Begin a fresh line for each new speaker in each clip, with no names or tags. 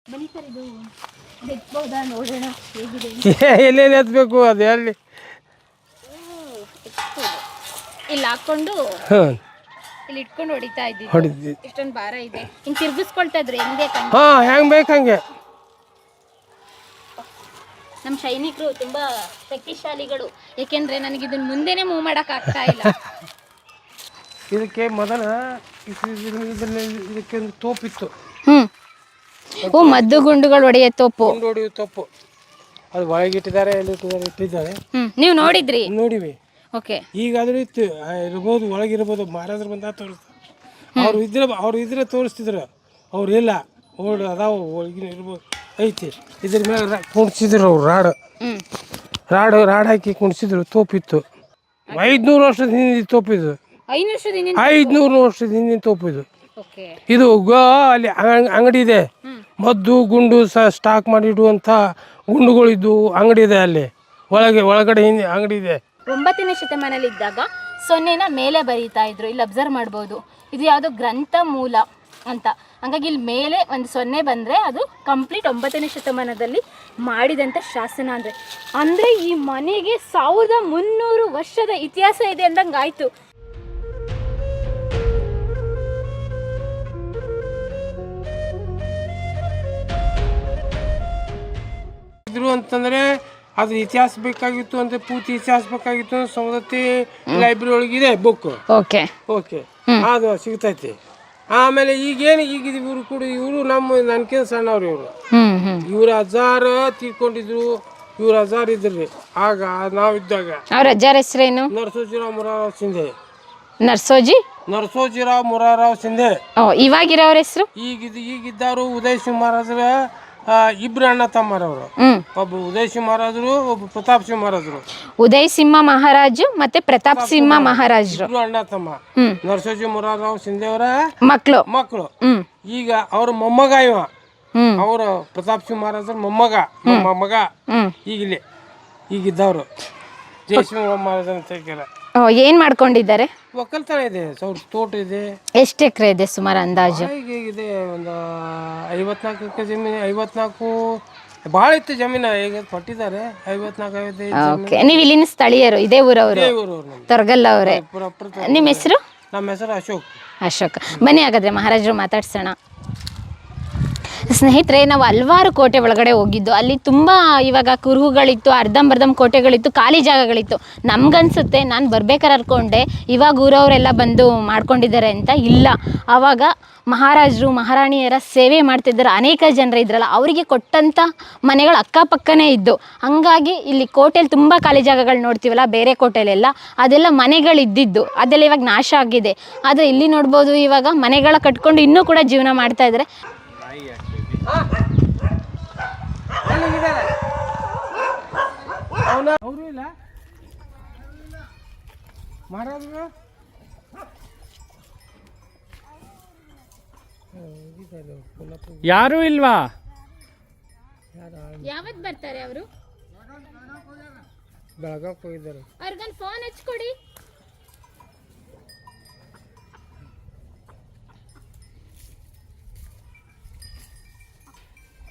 ಬನ್ನಿ ಸರ್, ಇದು ಎತ್ಬಹುದಾ ನೋಡೋಣ ಹೇಗಿದೆ.
ಎಲ್ಲೇನು ಎತ್ತಬೇಕು ಅದು ಎಲ್ಲಿ
ಇಲ್ಲಿ ಹಾಕೊಂಡು ಇಲ್ಲಿ ಇಟ್ಕೊಂಡು ಹೊಡಿತಾ ಇದ್ದೀವಿ.
ಹೊಡಿದ್ವಿ.
ಇಷ್ಟೊಂದು ಭಾರ ಇದೆ. ಹಿಂಗೆ ತಿರ್ಗಿಸ್ಕೊಳ್ತಾ ಇದ್ರು ಹೆಂಗ್ ಬೇಕಂಗೆ.
ಹಾಂ ಹೆಂಗೆ ಬೇಕು ಹಂಗೆ.
ನಮ್ಮ ಸೈನಿಕರು ತುಂಬಾ ಶಕ್ತಿಶಾಲಿಗಳು. ಯಾಕೆಂದ್ರೆ ನನಗೆ ಇದನ್ನ ಮುಂದೆನೆ ಮೂವ್ ಮಾಡಕ್ ಆಗ್ತಾ ಇಲ್ಲ.
ಇದಕ್ಕೆ ಮೊದಲ ಇದಕ್ಕೆ ಒಂದು ತೋಪಿತ್ತು.
ಓ, ಮದ್ದು ಗುಂಡುಗಳು ಹೊಡೆಯೋ ತೋಪು.
ಗುಂಡು ಹೊಡೆಯುವ ತೋಪು ಅದು ಒಳಗಿಟ್ಟಿದ್ದಾರೆ, ಎಲ್ಲಿ ಇಟ್ಟಿದ್ದಾರೆ.
ನೀವು ನೋಡಿದ್ರಿ?
ನೋಡಿವಿ.
ಓಕೆ.
ಈಗಾದ್ರೂ ಇತ್ತು ಇರ್ಬೋದು, ಒಳಗಿರ್ಬೋದು. ಮಹಾರಾಜರು ಬಂದ ತೋರಿಸ್ತಾರೆ. ಅವ್ರು ಇದ್ರೆ ತೋರಿಸ್ತಿದ್ರು. ಅವ್ರು ಇಲ್ಲ, ಓಡ್ ಅದಾವ ಒಳಗಿನ ಇರ್ಬೋದು, ಐತಿ. ಇದ್ರ ಮೇಲೆ ಕುಣಿಸಿದ್ರು ಅವ್ರು. ರಾಡ್ ಹಾಕಿ ಕುಣಿಸಿದ್ರು. ತೋಪಿತ್ತು. 500 ವರ್ಷದ ಹಿಂದಿನ ತೋಪಿದು. 500 ವರ್ಷದ ಹಿಂದಿನ ತೋಪಿದು. ಇದು ಅಲ್ಲಿ ಅಂಗಡಿ ಇದೆ. ಮದ್ದು ಗುಂಡು ಸ್ಟಾಕ್ ಮಾಡಿಡುವಂಥ ಗುಂಡುಗಳಿದ್ದು ಅಂಗಡಿ ಇದೆ ಅಲ್ಲಿ ಒಳಗಡೆ ಹಿಂದೆ ಅಂಗಡಿ ಇದೆ.
9ನೇ ಶತಮಾನದಲ್ಲಿ ಇದ್ದಾಗ ಸೊನ್ನೆನ ಮೇಲೆ ಬರೀತಾ ಇದ್ರು. ಇಲ್ಲಿ ಅಬ್ಸರ್ವ್ ಮಾಡ್ಬೋದು. ಇದು ಯಾವುದೋ ಗ್ರಂಥ ಮೂಲ ಅಂತ. ಹಂಗಾಗಿ ಇಲ್ಲಿ ಮೇಲೆ ಒಂದು ಸೊನ್ನೆ ಬಂದರೆ ಅದು ಕಂಪ್ಲೀಟ್ 9ನೇ ಶತಮಾನದಲ್ಲಿ ಮಾಡಿದಂಥ ಶಾಸನ. ಅಂದರೆ ಈ ಮನೆಗೆ 1300 ವರ್ಷದ ಇತಿಹಾಸ ಇದೆ ಅಂದಂಗೆ ಆಯಿತು.
ಅಂತಂದ್ರೆ ಅದು ಇತಿಹಾಸ ಬೇಕಾಗಿತ್ತು ಅಂತ, ಪೂರ್ತಿ ಇತಿಹಾಸ ಬೇಕಾಗಿತ್ತು. ಸವದತ್ತಿ ಲೈಬ್ರರಿ ಒಳಗಿದೆ ಬುಕ್. ಓಕೆ ಅದು ಸಿಗ್ತೈತಿ. ಆಮೇಲೆ ಈಗೇನು ಈಗ ಇವರು ಕೂಡ ನನ್ಕಿಂತ ಸಣ್ಣವ್ರು. ಇವ್ರ ಅಜ್ಜಾರ ತೀರ್ಕೊಂಡಿದ್ರು. ಇವ್ರ ಅಜ್ಜಾರ್ ಇದ್ರಿ ಆಗ ನಾವಿದ್ದಾಗ.
ಅವ್ರ ಅಜ್ಜಾರ ಹೆಸರೇನು?
ನರಸೋಜಿರಾವ್ ಮುರಾರಾವ್ ಸಿಂಧೆ.
ನರಸೋಜಿರಾವ್
ಮುರಾರಾವ್ ಸಿಂಧೆ.
ಇವಾಗಿರೋರ ಹೆಸರು?
ಈಗಿದ್ದವರು ಉದಯ್ ಸಿಂಗ್ ಮಹಾರಾಜರ ಇಬ್ರು ಅಣ್ಣ ತಮ್ಮರವರು. ಒಬ್ಬ ಉದಯ್ ಸಿಂಹ ಮಹಾರಾಜರು, ಒಬ್ಬ ಪ್ರತಾಪ್ ಸಿಂಹ ಮಹಾರಾಜರು.
ಉದಯ್ ಸಿಂಹ ಮಹಾರಾಜು ಮತ್ತೆ ಪ್ರತಾಪ್ ಸಿಂಹ ಮಹಾರಾಜರು
ಇಬ್ರು ಅಣ್ಣ ತಮ್ಮ. ನರಸೋಜಿ ಮುರಾರಾವ್ ಸಿಂಧೆ ಅವರ ಮಕ್ಕಳು. ಈಗ ಅವ್ರ ಮೊಮ್ಮಗ ಇವ. ಅವ್ರ ಪ್ರತಾಪ್ ಸಿಂಹ ಮಹಾರಾಜರ ಮೊಮ್ಮಗ ಈಗಿದ್ದವ್ರು ಜಯಸಿಂಹ ಮಹಾರಾಜ ಅಂತ.
ಏನ್ ಮಾಡ್ಕೊಂಡಿದ್ದಾರೆ?
ಒಕ್ಕಲ್ತನ ಇದೆ, ತೋಟ ಇದೆ.
ಎಷ್ಟು ಎಕರೆ ಇದೆ ಸುಮಾರು ಅಂದಾಜು?
ಇದೆ ಒಂದು 54 ಎಕರೆ ಜಮೀನು. 54 ಭಾಳ ಇತ್ತು ಜಮೀನು. ಈಗ ಕೊಟ್ಟಿದ್ದಾರೆ 54-55.
ನೀವು ಇಲ್ಲಿನ ಸ್ಥಳೀಯರು? ಇದೇ ಊರವರು? ತೊರಗಲ್ ಅವರೇ. ನಿಮ್ಮ ಹೆಸರು?
ನಮ್ಮ ಹೆಸರು ಅಶೋಕ್.
ಬನ್ನಿ ಹಾಗಾದ್ರೆ ಮಹಾರಾಜರು ಮಾತಾಡ್ಸೋಣ. ಸ್ನೇಹಿತರೆ, ನಾವು ಹಲವಾರು ಕೋಟೆ ಒಳಗಡೆ ಹೋಗಿದ್ದು. ಅಲ್ಲಿ ತುಂಬ ಇವಾಗ ಕುರುಹುಗಳಿತ್ತು, ಅರ್ಧಂಬರ್ಧಂ ಕೋಟೆಗಳಿತ್ತು, ಖಾಲಿ ಜಾಗಗಳಿತ್ತು. ನಮ್ಗನ್ಸುತ್ತೆ, ನಾನು ಬರ್ಬೇಕಾದ್ರೆ ಅನ್ಕೊಂಡೆ ಇವಾಗ ಊರವರೆಲ್ಲ ಬಂದು ಮಾಡ್ಕೊಂಡಿದ್ದಾರೆ ಅಂತ. ಇಲ್ಲ, ಆವಾಗ ಮಹಾರಾಜರು ಮಹಾರಾಣಿಯರ ಸೇವೆ ಮಾಡ್ತಿದ್ದಾರೆ ಅನೇಕ ಜನರು ಇದ್ರಲ್ಲ, ಅವರಿಗೆ ಕೊಟ್ಟಂಥ ಮನೆಗಳು ಅಕ್ಕಪಕ್ಕನೇ ಇದ್ದು. ಹಾಗಾಗಿ ಇಲ್ಲಿ ಕೋಟೆಯಲ್ಲಿ ತುಂಬ ಖಾಲಿ ಜಾಗಗಳು ನೋಡ್ತೀವಲ್ಲ, ಬೇರೆ ಕೋಟೆಲೆಲ್ಲ ಅದೆಲ್ಲ ಮನೆಗಳಿದ್ದಿದ್ದು. ಅದೆಲ್ಲ ಇವಾಗ ನಾಶ ಆಗಿದೆ. ಆದರೆ ಇಲ್ಲಿ ನೋಡ್ಬೋದು, ಇವಾಗ ಮನೆಗಳ ಕಟ್ಕೊಂಡು ಇನ್ನೂ ಕೂಡ ಜೀವನ ಮಾಡ್ತಾ ಇದ್ದಾರೆ.
ಯಾರು ಇಲ್ವಾ?
ಯಾವತ್ತು ಬರ್ತಾರೆ ಅವರು?
ಬೆಳಗಾಕ್ ಹೋಗಿದ್ದಾರೆ.
ಅವ್ರಿಗೊಂದು ಫೋನ್ ಹಚ್ಕೊಡಿ.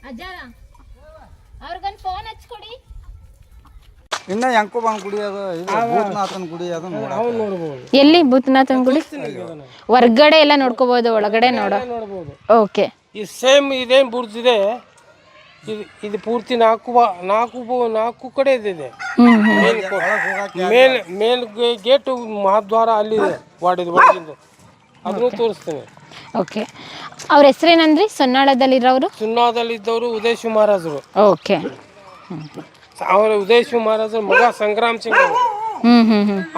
ಅಜ್ಜಾರ, ಅವ್ರಿಗೊಂದು ಫೋನ್ ಹಚ್ಕೊಡಿ.
ಇನ್ನ ಯಂಕೋಬನ್ ಗುಡಿ ಅದು, ಭೂತನಾಥನ ಗುಡಿ ಅದು
ನೋಡಬಹುದು.
ಎಲ್ಲಿ ಭೂತನಾಥನ ಗುಡಿ? ಹೊರ್ಗಡೆ ಎಲ್ಲ ನೋಡ್ಕೋಬಹುದು, ಒಳಗಡೆ ನೋಡಬಹುದು. ಓಕೆ.
ಈ ಸೇಮ್ ಇದೇನು ಬುರ್ಜಿದೆ, ಇದು ಪೂರ್ತಿ ನಾಲ್ಕು ಕಡೆ ಇದೆ. ಮೇನ್ ಗೇಟ್ ಮಹಾದ್ವಾರ ಅಲ್ಲಿದೆ, ವಾಡಿದ ಒಳಗಿಂದ. ಅದನ್ನು ತೋರಿಸ್ತೇನೆ.
ಓಕೆ. ಅವ್ರ ಹೆಸರೇನಂದ್ರಿ?
ಸುನ್ನಾದಲ್ಲಿದ್ದವರು ಉದಯ್ ಸಿಂಹ ಮಹಾರಾಜರು.
ಓಕೆ.
ಅವರ ಉದಯ್ ಸಿಂಹ ಮಹಾರಾಜರ ಮಗ ಸಂಗ್ರಾಮ್ ಸಿಂಗ್.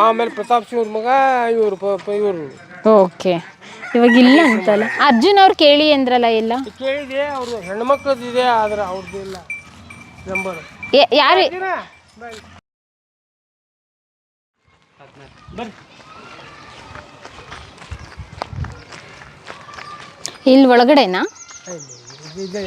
ಆಮೇಲೆ ಪ್ರತಾಪ್ ಸಿಂಗ್ ಮಗ ಇವರು.
ಓಕೆ. ಇವಾಗ ಇಲ್ಲ ಅಂತಲ್ಲ. ಅರ್ಜುನ್ ಅವ್ರು ಕೇಳಿ ಅಂದ್ರಲ್ಲ, ಎಲ್ಲ
ಕೇಳಿದೆ. ಅವ್ರು ಹೆಣ್ಮಕ್ಳದಿದೆ, ಆದ್ರೆ ಅವ್ರದ್ದು ಇಲ್ಲ ನಂಬರ್.
ಯಾರು? ಇಲ್ಲಿ ಒಳಗಡೆನಾ?
ಇದೆ.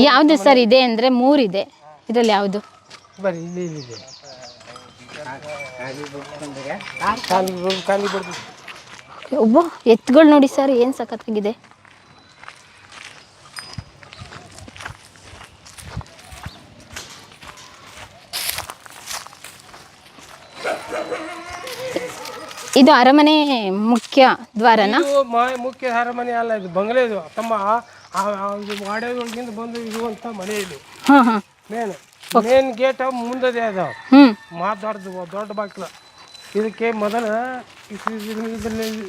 ಯಾವ್ದು ಸರ್ ಇದೆ ಅಂದ್ರೆ? 3 ಇದೆ. ಇದರಲ್ಲಿ ಯಾವುದು?
ಬರೀ ಇಲ್ಲಿ ಇದೆ. ಖಾಲಿ ಬಿಡ್ದು
ಒಬ್ಬ ಎತ್ತುಗಳು ನೋಡಿ ಸರ್ ಏನು ಸಖತ್ತಾಗಿದೆ. ಇದು ಅರಮನೆ ಮುಖ್ಯ ದ್ವಾರನ?
ಇದು ಮುಖ್ಯ ಅರಮನೆ ಅಲ್ಲ, ಇದು ಬಂಗಲೆ. ಇದು ತಮ್ಮ ವಾಡೆಗಳಿಂದ ಬಂದು ಇರುವಂಥ ಮನೆ ಇದು.
ಹಾಂ ಹಾಂ.
ಮೇನ್ ಗೇಟ್ ಮುಂದದೇ ಅದಾವ. ದೊಡ್ಡ ಬಾಗಿಲು. ಇದಕ್ಕೆ ಮೊದಲ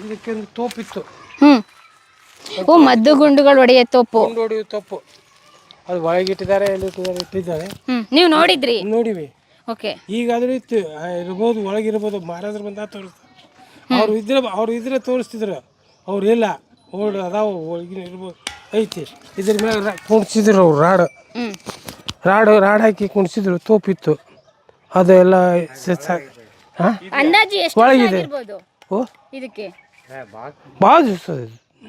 ಇದಕ್ಕೆ ಒಂದು ತೋಪಿತ್ತು.
ಓ, ಮದ್ದು ಗುಂಡುಗಳು ಹೊಡೆಯ ತೋಪು.
ಗುಂಡು ಹೊಡೆಯುವ ತೋಪು. ಅದು ಒಳಗಿಟ್ಟಿದ್ದಾರೆ, ಇಟ್ಟಿದ್ದಾರೆ.
ನೀವು ನೋಡಿದ್ರಿ?
ನೋಡಿವಿ.
ಓಕೆ.
ಈಗಾದ್ರೂ ಇತ್ತು ಇರ್ಬೋದು, ಒಳಗಿರ್ಬೋದು. ಮಹಾರಾಜರು ಬಂದ ತೋರಿಸ್ತಾರೆ. ಅವ್ರು ಇದ್ರೆ ತೋರಿಸ್ತಿದ್ರು. ಅವ್ರು ಇಲ್ಲ, ಓಲ್ಡ್ ಅದಾವ, ಒಳಗಿನ ಇರ್ಬೋದು ಐತಿ. ಇದ್ರ ಮೇಲೆ ಕುಣಿಸಿದ್ರು ಅವ್ರು. ರಾಡ್ ಹಾಕಿ ಕುಣಿಸಿದ್ರು. ತೋಪಿತ್ತು ಅದೆಲ್ಲ.
ಅಂದಾಜು ಎಷ್ಟು
ಒಳಗಿದೆ. ಓ,
ಇದಕ್ಕೆ
ಭಾಳ ದಿವಸ.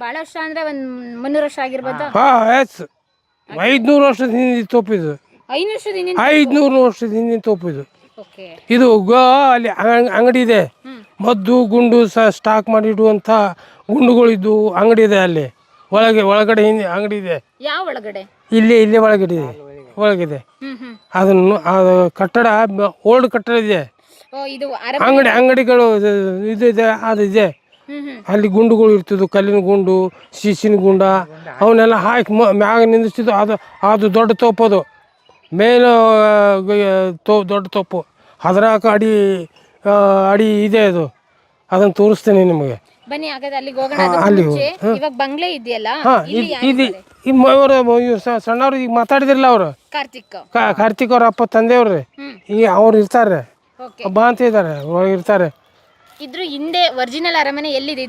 ಭಾಳ ವರ್ಷ ಅಂದ್ರೆ ಒಂದು 300 ವರ್ಷ ಆಗಿರ್ಬೋದಾ?
500 ವರ್ಷದ ಹಿಂದಿನ ತೋಪಿದು. 500 ವರ್ಷದ ಹಿಂದಿನ ತೋಪಿದು. ಇದು ಅಲ್ಲಿ ಅಂಗಡಿ ಇದೆ. ಮದ್ದು ಗುಂಡು ಸ್ಟಾಕ್ ಮಾಡಿ ಇಡುವಂಥ ಗುಂಡುಗಳಿದ್ದು ಅಂಗಡಿ ಇದೆ ಅಲ್ಲಿ. ಒಳಗಡೆ ಹಿಂದೆ ಅಂಗಡಿ ಇದೆ.
ಯಾವ ಒಳಗಡೆ?
ಇಲ್ಲೇ ಒಳಗಿದೆ. ಅದನ್ನು ಕಟ್ಟಡ ಓಲ್ಡ್ ಕಟ್ಟಡ ಇದೆ. ಅಂಗಡಿಗಳು ಇದೆ. ಅದಿದೆ. ಅಲ್ಲಿ ಗುಂಡುಗಳು ಇರ್ತಿದ್ವು. ಕಲ್ಲಿನ ಗುಂಡು, ಶಿಶಿನ ಗುಂಡ, ಅವನ್ನೆಲ್ಲ ಹಾಕಿ ಮ್ಯಾಗ ನಿಂದಿಸ್ತಿದ್ವು. ಅದು ದೊಡ್ಡ ತೋಪು. ಅದು ಮೇಲು ದೊಡ್ಡ ತೋಪು. 14 ಅಡಿ ಇದೆ. ಅದು ಅದನ್ನು ತೋರಿಸ್ತೇನೆ ನಿಮಗೆ.
ಬನ್ನಿ ಹಾಗಾದ್ರೆ ಅಲ್ಲಿಗೆ ಹೋಗೋಣ. ಇವಾಗ ಬಂಗ್ಲೆ ಇದೆಯಲ್ಲ,
ಇವರು ಸಣ್ಣವ್ರು ಈಗ ಮಾತಾಡಿದ್ರಲ್ಲ, ಅವರು ಕಾರ್ತಿಕ್ ಅವ್ರ ಅಪ್ಪ ತಂದೆಯವ್ರಿ. ಈಗ ಅವ್ರು ಇರ್ತಾರೆ, ಬಾ ಅಂತ ಇದ್ದಾರೆ, ಇರ್ತಾರೆ.
ಇದ್ರ ಹಿಂದೆ ಒರಿಜಿನಲ್ ಅರಮನೆ ಎಲ್ಲಿದೆ?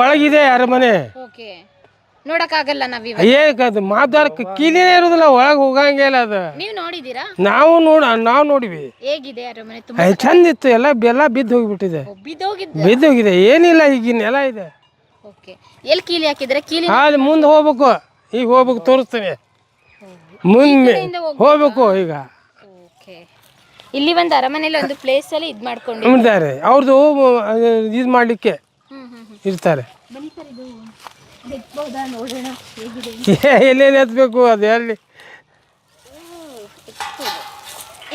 ಒಳಗಿದೆ ಅರಮನೆ.
ನೋಡಕ್ಕಾಗಲ್ಲ ನಾವ್.
ಏಕದು ಮಾತಾಡಕ್ಕೆ ಕೀಲಿನೇ ಇರುದಿಲ್ಲ, ಒಳಗೆ ಹೋಗಂಗಿಲ್ಲ. ಅದು
ನೀವು ನೋಡಿದೀರಾ?
ನಾವು ನೋಡಿವಿ.
ಹೇಗಿದೆ ಅರಮನೆ? ತುಂಬಾ
ಚಂದ ಇತ್ತು. ಎಲ್ಲ ಬಿದ್ದು ಹೋಗಿಬಿಟ್ಟಿದೆ. ಬಿದ್ದೋಗಿದೆ. ಏನಿಲ್ಲ, ಈಗಿನ ಎಲ್ಲ ಇದೆ.
ಎಲ್ಲಿ ಕೀಲಿ ಹಾಕಿದ್ರೆ? ಕೀಲಿ
ಅಲ್ಲಿ ಮುಂದೆ ಹೋಗ್ಬೇಕು. ಈಗ ಹೋಗ್ಬೇಕು, ತೋರಿಸ್ತೇನೆ. ಮುಂದೆ ಹೋಗ್ಬೇಕು. ಈಗ
ಇಲ್ಲಿ ಒಂದು ಅರಮನೆಯಲ್ಲಿ ಒಂದು ಪ್ಲೇಸ್ ಅಲ್ಲಿ ಇದ್ ಮಾಡ್ಕೊಂಡಿದ್ದಾರೆ.
ಅವ್ರದ್ದು ಇದು ಮಾಡ್ಲಿಕ್ಕೆ ಇರ್ತಾರೆ. ಎಲ್ಲೇನು ಎತ್ತಬೇಕು, ಅದು ಎಲ್ಲಿ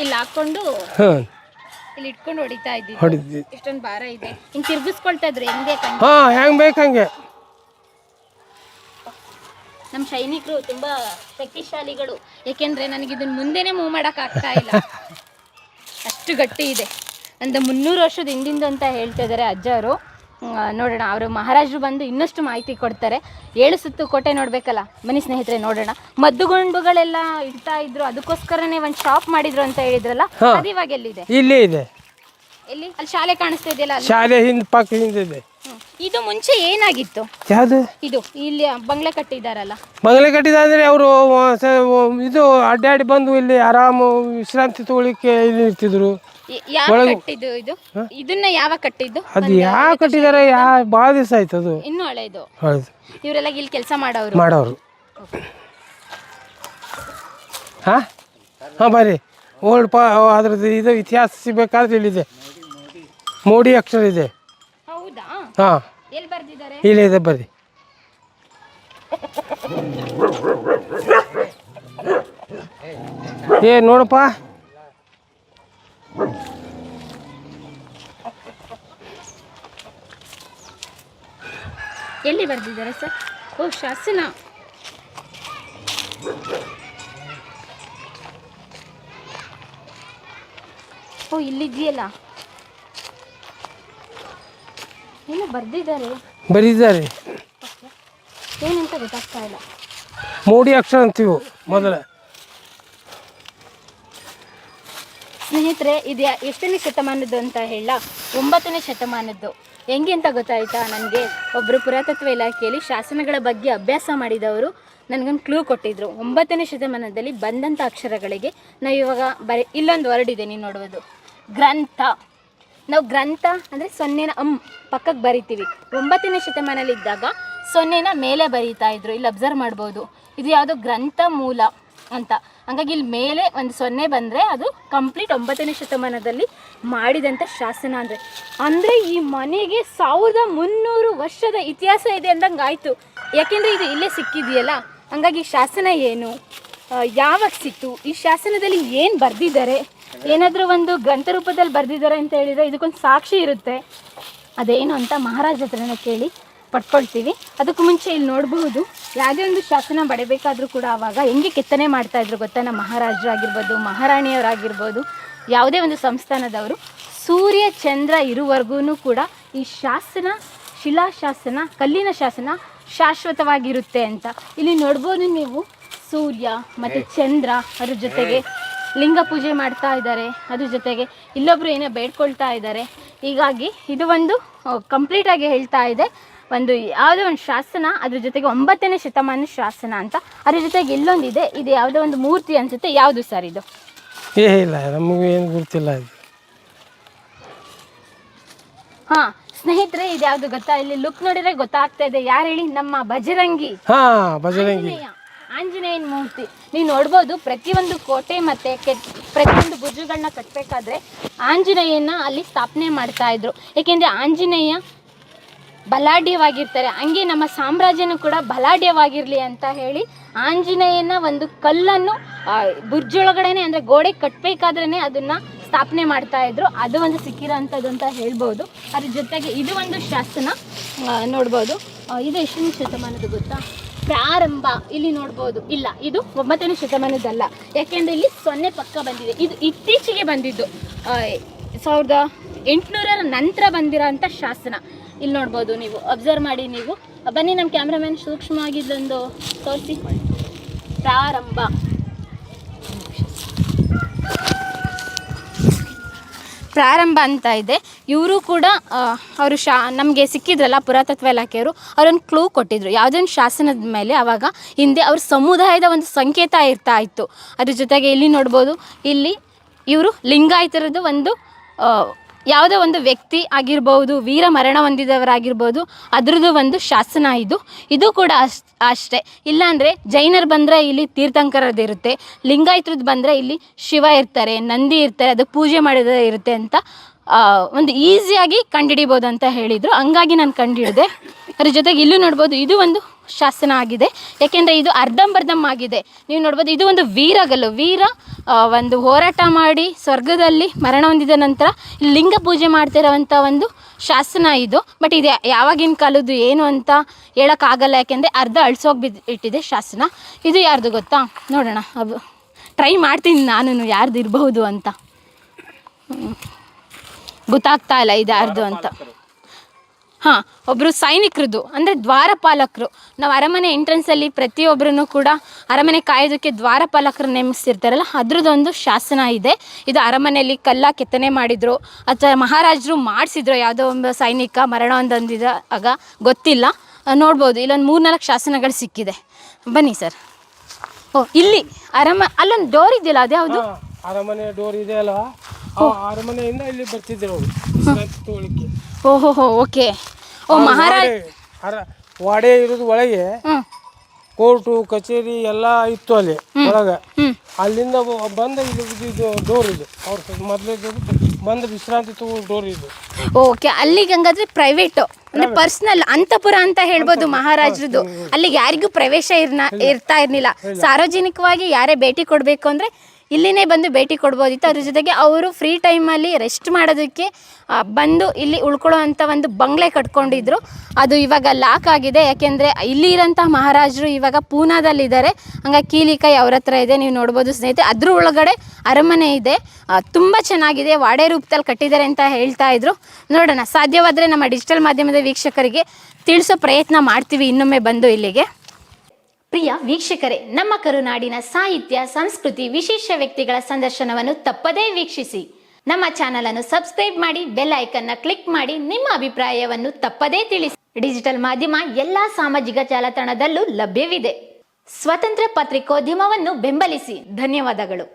ಇಲ್ಲಿ ಹಾಕೊಂಡು ಇಲ್ಲಿ ಇಟ್ಕೊಂಡು ಹೊಡಿತಾ
ಹೊಡಿದ್ವಿ.
ಇಷ್ಟೊಂದು ಭಾರ ಇದೆ. ಹಿಂಗ್ ತಿರ್ಗಿಸ್ಕೊಳ್ತಾ ಇದ್ರು ಹೆಂಗೆ?
ಹೆಂಗ್ ಬೇಕಂಗೆ.
ನಮ್ಮ ಸೈನಿಕರು ತುಂಬಾ ಶಕ್ತಿಶಾಲಿಗಳು. ಯಾಕೆಂದ್ರೆ ನನಗೆ ಇದನ್ನ ಮುಂದೆನೆ ಮೂವ್ ಮಾಡಕ್ ಆಗ್ತಾ ಇಲ್ಲ, ಅಷ್ಟು ಗಟ್ಟಿ ಇದೆ. ಒಂದು 300 ವರ್ಷದ ಹಿಂದಿಂದು ಅಂತ ಹೇಳ್ತಾ ಇದ್ದಾರೆ ಅಜ್ಜವರು. ನೋಡೋಣ, ಅವರು ಮಹಾರಾಜರು ಬಂದು ಇನ್ನಷ್ಟು ಮಾಹಿತಿ ಕೊಡ್ತಾರೆ. 7 ಸುತ್ತು ಕೋಟೆ ನೋಡ್ಬೇಕಲ್ಲ, ಬನ್ನಿ ಸ್ನೇಹಿತರೆ ನೋಡೋಣ. ಮದ್ದುಗುಂಡುಗಳೆಲ್ಲ ಇಡ್ತಾ ಇದ್ರು, ಅದಕ್ಕೋಸ್ಕರನೇ ಒಂದು ಶಾಪ್ ಮಾಡಿದ್ರು ಅಂತ ಹೇಳಿದ್ರಲ್ಲ, ಅದು ಇವಾಗ ಎಲ್ಲಿದೆ?
ಇಲ್ಲೇ ಇದೆ.
ಎಲ್ಲಿ? ಅಲ್ಲಿ ಶಾಲೆ ಕಾಣಿಸ್ತಾ ಇದೆಯಲ್ಲ,
ಶಾಲೆ ಪಕ್ಕ ಹಿಂದೆ.
ಇದು ಮುಂಚೆ ಏನಾಗಿತ್ತು?
ಯಾವುದು?
ಇದು ಇಲ್ಲಿ ಬಂಗ್ಲೆ ಕಟ್ಟಿದಾರಲ್ಲ.
ಬಂಗ್ಲೆ ಕಟ್ಟಿದ್ರೆ ಅವರು ಇದು ಅಡ್ಡಾಡಿ ಬಂದು ಇಲ್ಲಿ ಆರಾಮ ವಿಶ್ರಾಂತಿ ತಗೊಳ್ಳಿಕ್ಕೆ ಇಲ್ಲಿ ಇರ್ತಿದ್ರು.
ಕಟ್ಟಿದ್ದು ಇದು? ಇದನ್ನ ಯಾವ ಕಟ್ಟಿದ್ದು?
ಅದು ಯಾವ ಕಟ್ಟಿದಾರೆ? ಭಾಳ ದಿವಸ ಆಯ್ತು. ಅದು
ಇನ್ನೂ ಹಳೆದು. ಇವರೆಲ್ಲ ಇಲ್ಲಿ ಕೆಲಸ ಮಾಡೋರು.
ಹಾಂ ಬರ್ರಿ. ಓಲ್ಡ್ ಅದ್ರದ್ದು ಇದು ಇತಿಹಾಸ ಸಿಗಬೇಕಾದ್ರೆ ಇಲ್ಲಿದೆ. ಮೋಡಿ ಅಕ್ಷರ ಇದೆ.
ಹೌದಾ?
ಹಾಂ,
ಎಲ್ಲಿ ಬರ್ದಿದ್ದಾರೆ?
ಇಲ್ಲೇ ಇದೆ, ಬರ್ರಿ. ನೋಡಪ್ಪ,
ಎಲ್ಲಿ ಬರ್ದಿದ್ದಾರೆ ಸರ್? ಓ, ಶಾಸನ. ಓ, ಇಲ್ಲಿದೆಯಲ್ಲ, ಏನೋ
ಬರೆದಿದ್ದಾರೆ.
ಏನಂತ ಗೊತ್ತಾಗ್ತಾ ಇಲ್ಲ.
ಮೋಡಿ ಅಕ್ಷರ ಅಂತೀವಿ ಮೊದಲ.
ಸ್ನೇಹಿತರೆ, ಇದು ಎಷ್ಟನೇ ಶತಮಾನದ್ದು ಅಂತ ಹೇಳ? 9ನೇ ಶತಮಾನದ್ದು. ಹೆಂಗೆ ಅಂತ ಗೊತ್ತಾಯ್ತಾ ನನಗೆ? ಒಬ್ಬರು ಪುರಾತತ್ವ ಇಲಾಖೆಯಲ್ಲಿ ಶಾಸನಗಳ ಬಗ್ಗೆ ಅಭ್ಯಾಸ ಮಾಡಿದವರು ನನಗೊಂದು ಕ್ಲೂ ಕೊಟ್ಟಿದ್ರು. 9ನೇ ಶತಮಾನದಲ್ಲಿ ಬಂದಂಥ ಅಕ್ಷರಗಳಿಗೆ ನಾವು ಇವಾಗ ಇಲ್ಲೊಂದು ವರ್ಡ್ ಇದೆ, ನೀವು ನೋಡುವುದು ಗ್ರಂಥ. ನಾವು ಗ್ರಂಥ ಅಂದರೆ 0 ಪಕ್ಕಕ್ಕೆ ಬರಿತೀವಿ. 9ನೇ ಶತಮಾನದಲ್ಲಿ ಇದ್ದಾಗ 0 ಮೇಲೆ ಬರೀತಾ ಇದ್ರು. ಇಲ್ಲಿ ಅಬ್ಸರ್ವ್ ಮಾಡ್ಬೋದು. ಇದು ಯಾವುದೋ ಗ್ರಂಥ ಮೂಲ ಅಂತ ಹಂಗಾಗಿ ಇಲ್ಲಿ ಮೇಲೆ ಒಂದು 0 ಬಂದರೆ ಅದು ಕಂಪ್ಲೀಟ್ 9ನೇ ಶತಮಾನದಲ್ಲಿ ಮಾಡಿದಂಥ ಶಾಸನ ಅಂದರೆ ಈ ಮನೆಗೆ 1300 ವರ್ಷದ ಇತಿಹಾಸ ಇದೆ ಅಂದಂಗೆ ಆಯಿತು. ಯಾಕೆಂದರೆ ಇದು ಇಲ್ಲೇ ಸಿಕ್ಕಿದೆಯಲ್ಲ, ಹಂಗಾಗಿ ಶಾಸನ ಏನು, ಯಾವಾಗ ಸಿಕ್ತು, ಈ ಶಾಸನದಲ್ಲಿ ಏನು ಬರೆದಿದ್ದಾರೆ, ಏನಾದರೂ ಒಂದು ಗ್ರಂಥ ರೂಪದಲ್ಲಿ ಬರೆದಿದ್ದಾರೆ ಅಂತ ಹೇಳಿದರೆ ಇದಕ್ಕೊಂದು ಸಾಕ್ಷಿ ಇರುತ್ತೆ. ಅದೇನು ಅಂತ ಮಹಾರಾಜ ಹತ್ರನೇ ಕೇಳಿ ಪಡ್ಕೊಳ್ತೀವಿ. ಅದಕ್ಕೂ ಮುಂಚೆ ಇಲ್ಲಿ ನೋಡಬಹುದು, ಯಾವುದೇ ಒಂದು ಶಾಸನ ಬಡಿಬೇಕಾದ್ರೂ ಕೂಡ ಆವಾಗ ಹೆಂಗೆ ಕೆತ್ತನೆ ಮಾಡ್ತಾಯಿದ್ರು ಗೊತ್ತಾ, ನಮ್ಮ ಮಹಾರಾಜರಾಗಿರ್ಬೋದು, ಮಹಾರಾಣಿಯವರಾಗಿರ್ಬೋದು, ಯಾವುದೇ ಒಂದು ಸಂಸ್ಥಾನದವರು ಸೂರ್ಯ ಚಂದ್ರ ಇರುವವರೆಗೂ ಕೂಡ ಈ ಶಾಸನ, ಶಿಲಾಶಾಸನ, ಕಲ್ಲಿನ ಶಾಸನ ಶಾಶ್ವತವಾಗಿರುತ್ತೆ ಅಂತ. ಇಲ್ಲಿ ನೋಡ್ಬೋದು ನೀವು, ಸೂರ್ಯ ಮತ್ತು ಚಂದ್ರ, ಅದ್ರ ಜೊತೆಗೆ ಲಿಂಗ ಪೂಜೆ ಮಾಡ್ತಾ ಇದ್ದಾರೆ, ಅದ್ರ ಜೊತೆಗೆ ಇಲ್ಲೊಬ್ಬರು ಏನೋ ಬೇಡ್ಕೊಳ್ತಾ ಇದ್ದಾರೆ. ಹೀಗಾಗಿ ಇದು ಒಂದು ಕಂಪ್ಲೀಟಾಗಿ ಹೇಳ್ತಾ ಇದೆ, ಒಂದು ಯಾವುದೋ ಒಂದು ಶಾಸನ, ಅದ್ರ ಜೊತೆಗೆ 9ನೇ ಶತಮಾನ ಶಾಸನ ಅಂತ. ಅದ್ರ ಜೊತೆಗೆ ಇಲ್ಲೊಂದಿದೆ, ಇದು ಯಾವುದೋ ಒಂದು ಮೂರ್ತಿ ಅನಿಸುತ್ತೆ. ಯಾವುದು ಸರ್ ಇದು?
ಇಲ್ಲ, ನಮಗೂ ಏನು ಗೊತ್ತಿಲ್ಲ ಇದು.
ಹಾಂ ಸ್ನೇಹಿತರೆ, ಇದು ಯಾವುದು ಗೊತ್ತಾ, ಇಲ್ಲಿ ಲುಕ್ ನೋಡಿದ್ರೆ ಗೊತ್ತಾಗ್ತಾ ಇದೆ. ಯಾರು ಹೇಳಿ? ನಮ್ಮ ಬಜರಂಗಿ,
ಬಜರಂಗಿ
ಆಂಜನೇಯನ ಮೂರ್ತಿ. ನೀವು ನೋಡ್ಬೋದು, ಪ್ರತಿಯೊಂದು ಕೋಟೆ ಮತ್ತು ಪ್ರತಿಯೊಂದು ಬುರ್ಜುಗಳನ್ನ ಕಟ್ಟಬೇಕಾದ್ರೆ ಆಂಜನೇಯನ ಅಲ್ಲಿ ಸ್ಥಾಪನೆ ಮಾಡ್ತಾ ಇದ್ರು. ಏಕೆಂದರೆ ಆಂಜನೇಯ ಬಲಾಢ್ಯವಾಗಿರ್ತಾರೆ, ಹಂಗೆ ನಮ್ಮ ಸಾಮ್ರಾಜ್ಯನೂ ಕೂಡ ಬಲಾಢ್ಯವಾಗಿರಲಿ ಅಂತ ಹೇಳಿ ಆಂಜನೇಯನ ಒಂದು ಕಲ್ಲನ್ನು ಬುರ್ಜೊಳಗಡೆನೆ ಅಂದರೆ ಗೋಡೆ ಕಟ್ಟಬೇಕಾದ್ರೇ ಅದನ್ನು ಸ್ಥಾಪನೆ ಮಾಡ್ತಾಯಿದ್ರು. ಅದು ಒಂದು ಸಿಕ್ಕಿರೋ ಅಂಥದ್ದು ಅಂತ ಹೇಳ್ಬೋದು. ಅದ್ರ ಜೊತೆಗೆ ಇದು ಒಂದು ಶಾಸನ ನೋಡ್ಬೋದು. ಇದು ಎಷ್ಟನೇ ಶತಮಾನದ ಗೊತ್ತಾ? ಪ್ರಾರಂಭ. ಇಲ್ಲಿ ನೋಡ್ಬೋದು, ಇಲ್ಲ ಇದು 9ನೇ ಶತಮಾನದಲ್ಲ, ಯಾಕೆಂದರೆ ಇಲ್ಲಿ 0 ಪಕ್ಕ ಬಂದಿದೆ. ಇದು ಇತ್ತೀಚೆಗೆ ಬಂದಿದ್ದು, 1800ರ ನಂತರ ಬಂದಿರೋ ಅಂಥ ಶಾಸನ. ಇಲ್ಲಿ ನೋಡ್ಬೋದು, ನೀವು ಅಬ್ಸರ್ವ್ ಮಾಡಿ. ನೀವು ಬನ್ನಿ, ನಮ್ಮ ಕ್ಯಾಮ್ರಾಮನ್ ಸೂಕ್ಷ್ಮವಾಗಿ ಇದೊಂದು ತೋರಿಸಿ. ಪ್ರಾರಂಭ, ಪ್ರಾರಂಭ ಅಂತ ಇದೆ. ಇವರು ಕೂಡ ಅವರು ನಮಗೆ ಸಿಕ್ಕಿದ್ರಲ್ಲ ಪುರಾತತ್ವ ಇಲಾಖೆಯವರು, ಅವರೊಂದು ಕ್ಲೂ ಕೊಟ್ಟಿದ್ರು. ಯಾವುದೇ ಒಂದು ಶಾಸನದ ಮೇಲೆ ಆವಾಗ ಹಿಂದೆ ಅವ್ರ ಸಮುದಾಯದ ಒಂದು ಸಂಕೇತ ಇರ್ತಾ ಇತ್ತು. ಅದ್ರ ಜೊತೆಗೆ ಇಲ್ಲಿ ನೋಡ್ಬೋದು, ಇಲ್ಲಿ ಇವರು ಲಿಂಗಾಯತರದ್ದು ಒಂದು ಯಾವುದೋ ಒಂದು ವ್ಯಕ್ತಿ ಆಗಿರ್ಬೋದು, ವೀರ ಮರಣ ಹೊಂದಿದವರಾಗಿರ್ಬೋದು, ಅದರದ್ದು ಒಂದು ಶಾಸನ ಇದು. ಇದು ಕೂಡ ಅಷ್ಟೇ. ಇಲ್ಲಾಂದರೆ ಜೈನರು ಬಂದರೆ ಇಲ್ಲಿ ತೀರ್ಥಂಕರದ್ದು ಇರುತ್ತೆ, ಲಿಂಗಾಯತರದ್ದು ಬಂದರೆ ಇಲ್ಲಿ ಶಿವ ಇರ್ತಾರೆ, ನಂದಿ ಇರ್ತಾರೆ, ಅದಕ್ಕೆ ಪೂಜೆ ಮಾಡೋದು ಇರುತ್ತೆ ಅಂತ ಒಂದು ಈಸಿಯಾಗಿ ಕಂಡುಹಿಡಿಬೋದು ಅಂತ ಹೇಳಿದರು. ಹಂಗಾಗಿ ನಾನು ಕಂಡುಹಿಡಿದೆ. ಅದ್ರ ಜೊತೆಗೆ ಇಲ್ಲೂ ನೋಡ್ಬೋದು, ಇದು ಒಂದು ಶಾಸನ ಆಗಿದೆ. ಯಾಕೆಂದರೆ ಇದು ಅರ್ಧಂಬರ್ಧಂ ಆಗಿದೆ. ನೀವು ನೋಡ್ಬೋದು, ಇದು ಒಂದು ವೀರಗಲ್ಲು. ವೀರ ಒಂದು ಹೋರಾಟ ಮಾಡಿ ಸ್ವರ್ಗದಲ್ಲಿ ಮರಣ ಹೊಂದಿದ ನಂತರ ಲಿಂಗ ಪೂಜೆ ಮಾಡ್ತಿರೋವಂಥ ಒಂದು ಶಾಸನ ಇದು. ಬಟ್ ಇದು ಯಾವಾಗಿನ ಕಾಲದ್ದು ಏನು ಅಂತ ಹೇಳೋಕ್ಕಾಗಲ್ಲ, ಯಾಕೆಂದರೆ ಅರ್ಧ ಅಳಿಸೋಗ್ಬಿಟ್ಟಿದೆ ಶಾಸನ. ಇದು ಯಾರ್ದು ಗೊತ್ತಾ? ನೋಡೋಣ, ಟ್ರೈ ಮಾಡ್ತೀನಿ ನಾನು ಯಾರ್ದು ಇರಬಹುದು ಅಂತ. ಗೊತ್ತಾಗ್ತಾ ಇಲ್ಲ ಇದು ಯಾರ್ದು ಅಂತ. ಹಾಂ, ಒಬ್ಬರು ಸೈನಿಕರದ್ದು, ಅಂದರೆ ದ್ವಾರಪಾಲಕರು. ನಾವು ಅರಮನೆ ಎಂಟ್ರೆನ್ಸಲ್ಲಿ ಪ್ರತಿಯೊಬ್ಬರೂ ಕೂಡ ಅರಮನೆ ಕಾಯೋದಕ್ಕೆ ದ್ವಾರಪಾಲಕರು ನೇಮಿಸ್ತಿರ್ತಾರಲ್ಲ, ಅದ್ರದ್ದೊಂದು ಶಾಸನ ಇದೆ. ಇದು ಅರಮನೆಯಲ್ಲಿ ಕಲ್ಲ ಕೆತ್ತನೆ ಮಾಡಿದರು ಅಥವಾ ಮಹಾರಾಜರು ಮಾಡಿಸಿದ್ರು, ಯಾವುದೋ ಒಂದು ಸೈನಿಕ ಮರಣ ಹೊಂದಿದ ಆಗ ಗೊತ್ತಿಲ್ಲ. ನೋಡ್ಬೋದು, ಇಲ್ಲೊಂದು 3-4 ಶಾಸನಗಳು ಸಿಕ್ಕಿದೆ. ಬನ್ನಿ ಸರ್. ಇಲ್ಲಿ ಅಲ್ಲೊಂದು ಡೋರ್ ಇದೆಯಲ್ಲ, ಅದು ಯಾವುದು?
ಅರಮನೆ ಡೋರ್ ಇದೆ ಅಲ್ಲ, ಅರಮನೆಯಿಂದ ಇಲ್ಲಿ ಬರ್ತಿದ್ರು ತೋಳಿಕೆ.
ಓಹೋ, ಓಕೆ. ಮಹಾರಾಜ
ವಾಡೆ ಇರೋದು ಒಳಗೆ ಕೋರ್ಟು ಕಚೇರಿ ಎಲ್ಲ ಇತ್ತು ಅಲ್ಲಿ ಒಳಗೆ. ಅಲ್ಲಿಂದ ಬಂದ ಇದು ಡೋರ್ ಇದು, ಅವ್ರ ಮೊದಲೇ ಬಂದು ವಿಶ್ರಾಂತಿ ತಗೋ ಡೋರ್ ಇದು.
ಓಕೆ, ಅಲ್ಲಿಗೆ ಹಂಗಾದ್ರೆ ಪ್ರೈವೇಟು ಅಂದ್ರೆ ಪರ್ಸನಲ್ ಅಂತಪುರ ಅಂತ ಹೇಳ್ಬೋದು ಮಹಾರಾಜರದು. ಅಲ್ಲಿಗೆ ಯಾರಿಗೂ ಪ್ರವೇಶ ಇರ್ತಾ ಇರ್ಲಿಲ್ಲ. ಸಾರ್ವಜನಿಕವಾಗಿ ಯಾರೇ ಭೇಟಿ ಕೊಡಬೇಕು ಅಂದರೆ ಇಲ್ಲಿನೇ ಬಂದು ಭೇಟಿ ಕೊಡ್ಬೋದಿತ್ತು. ಅದ್ರ ಜೊತೆಗೆ ಅವರು ಫ್ರೀ ಟೈಮಲ್ಲಿ ರೆಸ್ಟ್ ಮಾಡೋದಕ್ಕೆ ಬಂದು ಇಲ್ಲಿ ಉಳ್ಕೊಳ್ಳೋ ಅಂಥ ಒಂದು ಬಂಗ್ಲೆ ಕಟ್ಕೊಂಡಿದ್ರು. ಅದು ಇವಾಗ ಲಾಕ್ ಆಗಿದೆ, ಯಾಕೆಂದರೆ ಇಲ್ಲಿ ಇರೋಂಥ ಮಹಾರಾಜರು ಇವಾಗ ಪೂನಾದಲ್ಲಿದ್ದಾರೆ. ಹಂಗಾಗಿ ಕೀಲಿಕಾಯಿ ಅವ್ರ ಹತ್ರ ಇದೆ, ನೀವು ನೋಡ್ಬೋದು ಸ್ನೇಹಿತರೆ. ಅದ್ರ ಒಳಗಡೆ ಅರಮನೆ ಇದೆ, ತುಂಬ ಚೆನ್ನಾಗಿದೆ, ವಾಡೆ ರೂಪದಲ್ಲಿ ಕಟ್ಟಿದ್ದಾರೆ ಅಂತ ಹೇಳ್ತಾ ಇದ್ರು. ನೋಡೋಣ, ಸಾಧ್ಯವಾದರೆ ನಮ್ಮ ಡಿಜಿಟಲ್ ಮಾಧ್ಯಮದ ವೀಕ್ಷಕರಿಗೆ ತಿಳಿಸೋ ಪ್ರಯತ್ನ ಮಾಡ್ತೀವಿ ಇನ್ನೊಮ್ಮೆ ಬಂದು ಇಲ್ಲಿಗೆ. ಪ್ರಿಯ ವೀಕ್ಷಕರೇ, ನಮ್ಮ ಕರುನಾಡಿನ ಸಾಹಿತ್ಯ, ಸಂಸ್ಕೃತಿ, ವಿಶೇಷ ವ್ಯಕ್ತಿಗಳ ಸಂದರ್ಶನವನ್ನು ತಪ್ಪದೇ ವೀಕ್ಷಿಸಿ. ನಮ್ಮ ಚಾನಲ್ ಅನ್ನು ಸಬ್ಸ್ಕ್ರೈಬ್ ಮಾಡಿ, ಬೆಲ್ ಐಕನ್ ನ ಕ್ಲಿಕ್ ಮಾಡಿ, ನಿಮ್ಮ ಅಭಿಪ್ರಾಯವನ್ನು ತಪ್ಪದೇ ತಿಳಿಸಿ. ಡಿಜಿಟಲ್ ಮಾಧ್ಯಮ ಎಲ್ಲಾ ಸಾಮಾಜಿಕ ಜಾಲತಾಣದಲ್ಲೂ ಲಭ್ಯವಿದೆ. ಸ್ವತಂತ್ರ ಪತ್ರಿಕೋದ್ಯಮವನ್ನು ಬೆಂಬಲಿಸಿ. ಧನ್ಯವಾದಗಳು.